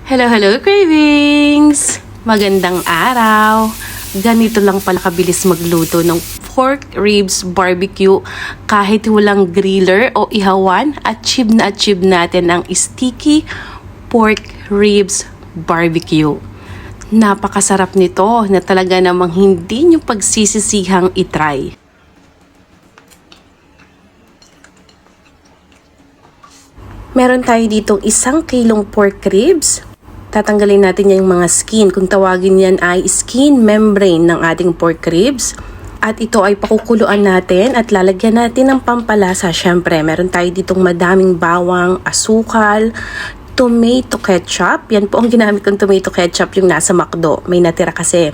Hello, hello cravings! Magandang araw! Ganito lang pala kabilis magluto ng pork ribs barbecue kahit walang griller o ihawan. Achieve natin ang sticky pork ribs barbecue. Napakasarap nito na talaga namang hindi nyo pagsisisihang itry. Meron tayo ditong 1 kilong pork ribs. Tatanggalin natin yung mga skin. Kung tawagin yan ay skin membrane ng ating pork ribs. At ito ay pakukuluan natin at lalagyan natin ng pampalasa. Syempre, meron tayo ditong madaming bawang, asukal, tomato ketchup. Yan po ang ginamit kong tomato ketchup, yung nasa McDo. May natira kasi.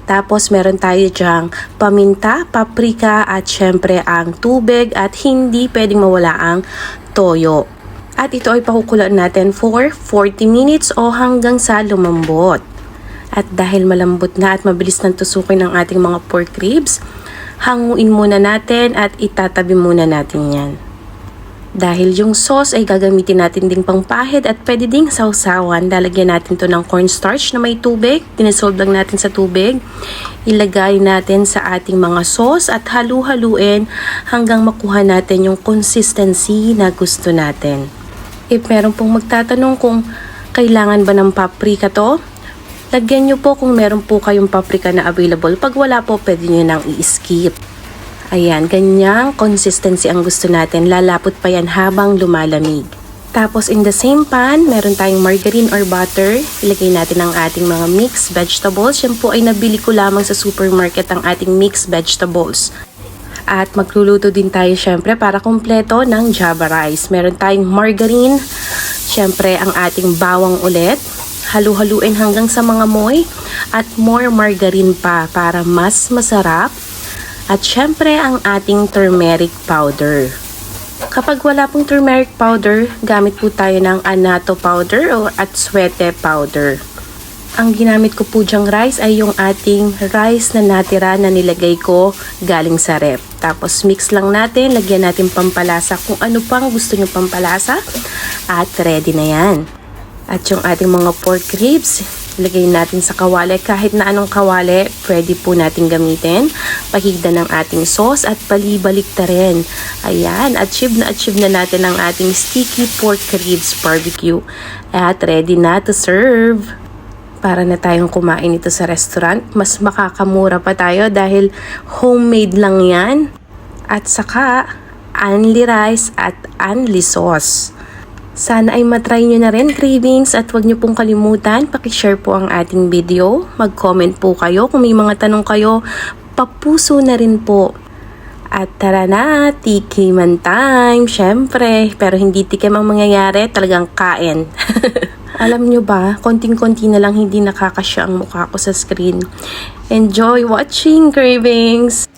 Tapos meron tayo dyang paminta, paprika at syempre ang tubig at hindi pwedeng mawala ang toyo. At ito ay pakukuluan natin for 40 minutes o hanggang sa lumambot. At dahil malambot na at mabilis nang tusukin ang ating mga pork ribs, hanguin muna natin at itatabi muna natin yan. Dahil yung sauce ay gagamitin natin ding pangpahid at pwede ding sausawan, lalagyan natin to ng cornstarch na may tubig. Dinisolve lang natin sa tubig. Ilagay natin sa ating mga sauce at halu-haluin hanggang makuha natin yung consistency na gusto natin. If meron pong magtatanong kung kailangan ba ng paprika to, lagyan nyo po kung meron po kayong paprika na available. Pag wala po, pwede nyo nang i-skip. Ayan, ganyang consistency ang gusto natin. Lalapot pa yan habang lumalamig. Tapos in the same pan, meron tayong margarine or butter. Ilagay natin ang ating mga mixed vegetables. Yan po ay nabili ko lamang sa supermarket ang ating mixed vegetables. At magluluto din tayo syempre para kumpleto ng java rice. Meron tayong margarine, syempre ang ating bawang ulit. Halu-haluin hanggang sa mga moy at more margarine pa para mas masarap. At syempre ang ating turmeric powder. Kapag wala pong turmeric powder, gamit po tayo ng annatto powder o atsuete powder. Ang ginamit ko po dyang rice ay yung ating rice na natira na nilagay ko galing sa ref. Tapos mix lang natin, lagyan natin pampalasa kung ano pang gusto nyo pampalasa. At ready na yan. At yung ating mga pork ribs, ilagay natin sa kawali. Kahit na anong kawali, pwede po natin gamitin. Pahigda ng ating sauce at palibalik ta rin. Ayan, achieve na natin ang ating sticky pork ribs barbecue. At ready na to serve. Para na tayong kumain ito sa restaurant, mas makakamura pa tayo dahil homemade lang yan. At saka, only rice at only sauce. Sana ay matry nyo na rin, cravings, at huwag nyo pong kalimutan, pakishare po ang ating video, mag-comment po kayo, kung may mga tanong kayo, papuso na rin po. At tara na, tikiman time, syempre, pero hindi tikim ang mangyayari, talagang kain. Alam nyo ba, konting-konti na lang hindi nakakasya ang mukha ko sa screen. Enjoy watching, cravings!